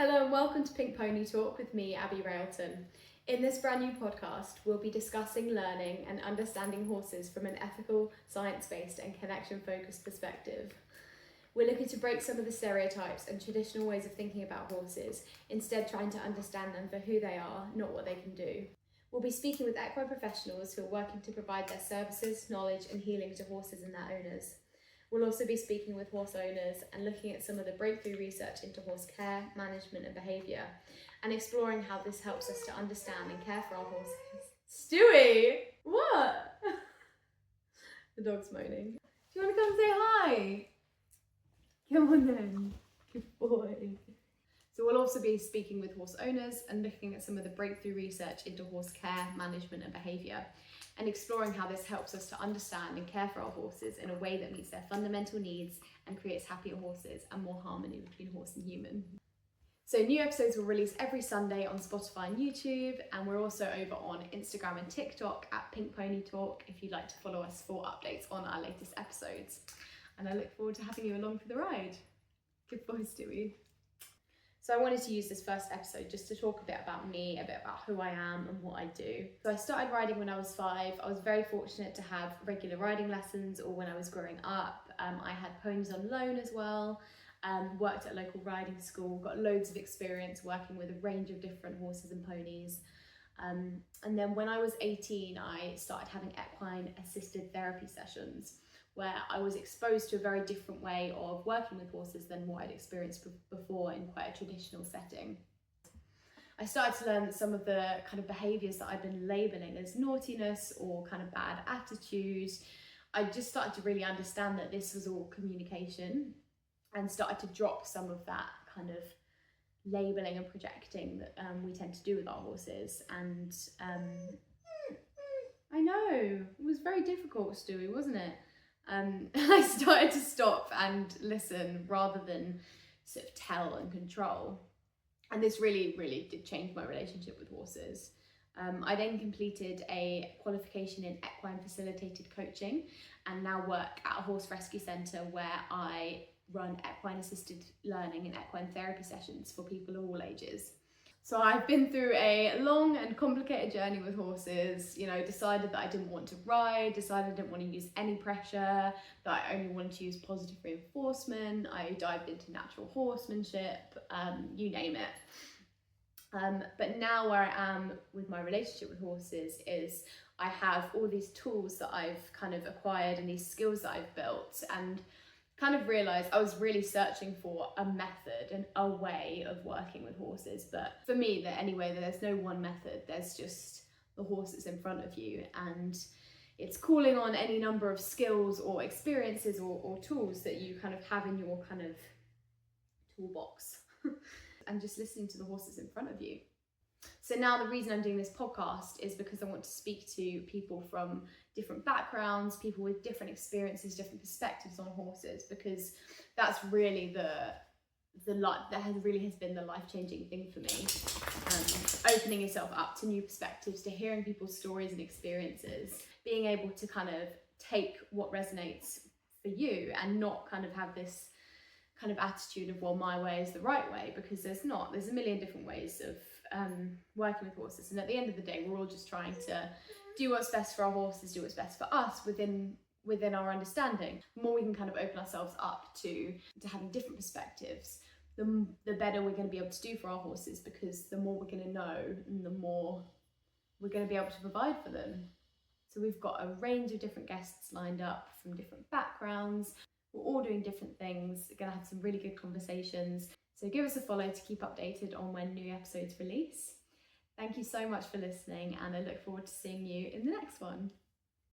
Hello and welcome to Pink Pony Talk with me, Abby Railton. In this brand new podcast, we'll be discussing learning and understanding horses from an ethical, science-based and connection-focused perspective. We're looking to break some of the stereotypes and traditional ways of thinking about horses, instead trying to understand them for who they are, not what they can do. We'll be speaking with equine professionals who are working to provide their services, knowledge and healing to horses and their owners. We'll also be speaking with horse owners and looking at some of the breakthrough research into horse care, management and behaviour, and exploring how this helps us to understand and care for our horses. Stewie! What? The dog's moaning. Do you want to come say hi? Come on then. Good boy. So we'll also be speaking with horse owners and looking at some of the breakthrough research into horse care, management and behaviour, and exploring how this helps us to understand and care for our horses in a way that meets their fundamental needs and creates happier horses and more harmony between horse and human. So new episodes will release every Sunday on Spotify and YouTube, and we're also over on Instagram and TikTok at Pink Pony Talk if you'd like to follow us for updates on our latest episodes. And I look forward to having you along for the ride. Good boy, Stewie. So I wanted to use this first episode just to talk a bit about me, a bit about who I am and what I do. So I started riding when I was 5. I was very fortunate to have regular riding lessons, or when I was growing up. I had ponies on loan as well, worked at a local riding school, got loads of experience working with a range of different horses and ponies. And then when I was 18, I started having equine assisted therapy sessions, where I was exposed to a very different way of working with horses than what I'd experienced before in quite a traditional setting. I started to learn that some of the kind of behaviours that I'd been labelling as naughtiness or kind of bad attitude, I just started to really understand that this was all communication, and started to drop some of that kind of labelling and projecting that we tend to do with our horses. And I know, it was very difficult, Stewie, wasn't it? I started to stop and listen rather than sort of tell and control. And this really, really did change my relationship with horses. I then completed a qualification in equine facilitated coaching and now work at a horse rescue centre where I run equine assisted learning and equine therapy sessions for people of all ages. So I've been through a long and complicated journey with horses, decided that I didn't want to ride, decided I didn't want to use any pressure, that I only wanted to use positive reinforcement. I dived into natural horsemanship, you name it. But now where I am with my relationship with horses is I have all these tools that I've kind of acquired and these skills that I've built, and kind of realised I was really searching for a method and a way of working with horses. But for me, there's no one method. There's just the horses in front of you, and it's calling on any number of skills or experiences or tools that you kind of have in your kind of toolbox and just listening to the horses in front of you. So now the reason I'm doing this podcast is because I want to speak to people from different backgrounds, people with different experiences, different perspectives on horses, because that's really that has been the life-changing thing for me. Opening yourself up to new perspectives, to hearing people's stories and experiences, being able to kind of take what resonates for you and not kind of have this kind of attitude of, well, my way is the right way, because there's a million different ways of working with horses. And at the end of the day, we're all just trying to do what's best for our horses, do what's best for us within our understanding. The more we can kind of open ourselves up to having different perspectives, the better we're going to be able to do for our horses, because the more we're going to know and the more we're going to be able to provide for them. So we've got a range of different guests lined up from different backgrounds. We're all doing different things. We're going to have some really good conversations. So give us a follow to keep updated on when new episodes release. Thank you so much for listening, and I look forward to seeing you in the next one.